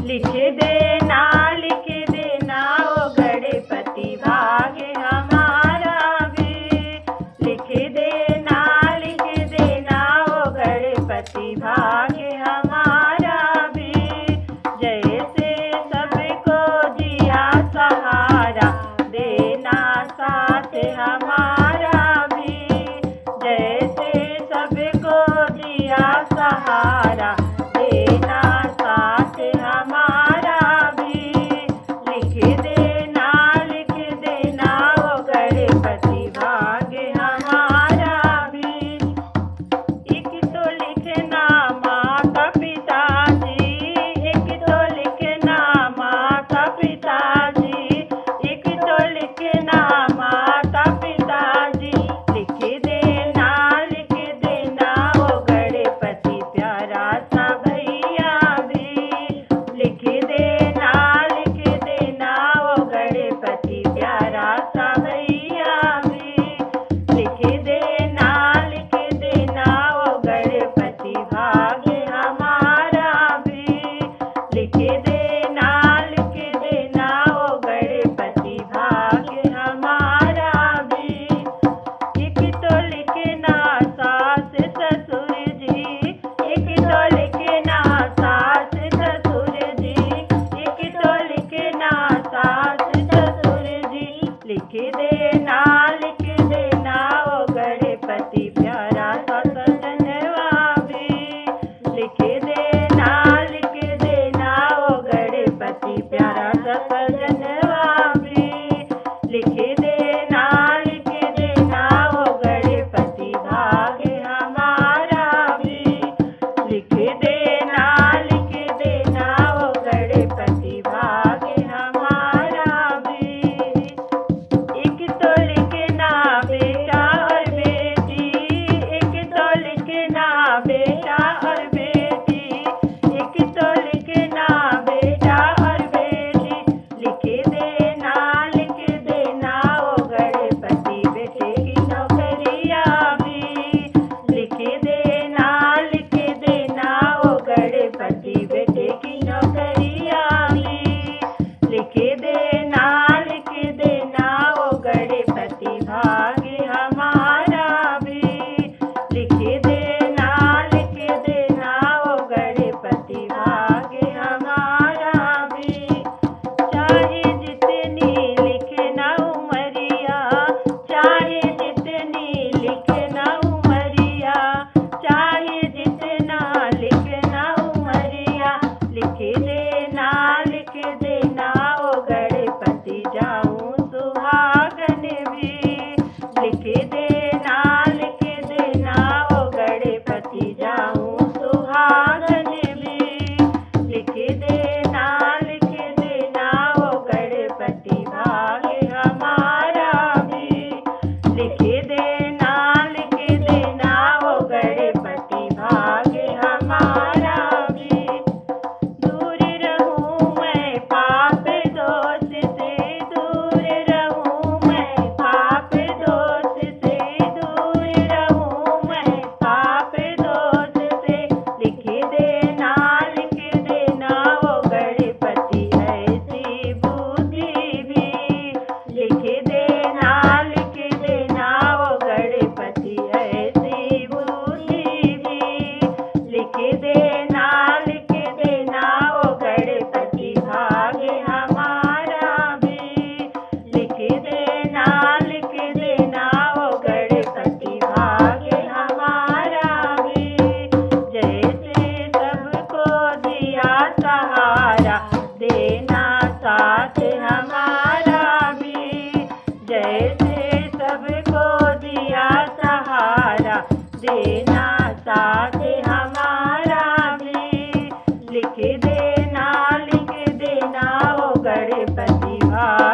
लिख देना ओ गणपति भाग्य हमारा भी। लिख देना ओ गणपति भाग्य हमारा भी। जैसे सबको दिया सहारा देना साथ हमारा भी। जैसे सबको दिया सहारा देना साथ हमारा भी। लिख देना ओ गणपति भाग्य हमारा भी। एक तो लिखना माता पिताजी, एक तो लिखना माता पिताजी, एक तो लिखना माता पिताजी। लिख देना ओ गणपति प्यारा सा भैया भी। लिख देना ओ गणपति प्यारा सा भैया भी। लिख देना ओ गणपति भाग्य हमारा भी। लिख देना ओ गणपति भाग्य हमारा भी। एक तो लिखना सास ससुर जी, एक तो लिखना सास ससुर जी, एक तो लिखना सास ससुर जी। लिख देना ओ गणपति प्यारा सा सजनवा भी। लिख देना ओ गणपति प्यारा सा सजनवा भी। लिख देना ओ गणपति भाग्य हमारा भी। लिख देना ओ गणपति भाग्य हमारा भी। एक तो लिखना बेटा और बेटी, एक तो लिखना बेटा और बेटी, एक तो लिखना बेटा और बेटी। लिख देना ओ गणपति बेटे की नौकरिया भी। लिख देना ओ गणपति बेटे की नौकरिया भी। लिख देना ओ गणपति भाग्य हमारा भी। लिख देना ओ गणपति भाग्य हमारा भी। चाहे जितनी लिखना उमरिया, चाहे जितनी लिखना उमरिया, चाहे जितना लिखना उमरिया। लिख देना ओ गणपति जाऊं सुहागन भी। लिख देना ओ गणपति जाऊं सुहागन भी। लिख देना ओ गणपति भाग्य हमारा भी। लिख देना ओ गणपति भाग्य हमारा भी। दूर रहूं मैं पाप दोष से, दूर रहूं मैं पाप दोष से, दूर रहूं मैं पाप दोष से। लिख देना ओ गणपति ऐसी बुद्धि भी। लिख देना ओ गणपति ऐसी बुद्धि भी। लिख देना ओ गणपति भाग्य हमारा भी। लिख देना ओ गणपति भाग्य हमारा भी। जैसे सबको दिया सहारा देना साथ हमारा भी। जैसे सबको दिया सहारा देना साथ हमारा भी। लिख देना ओ गणपति भाग्य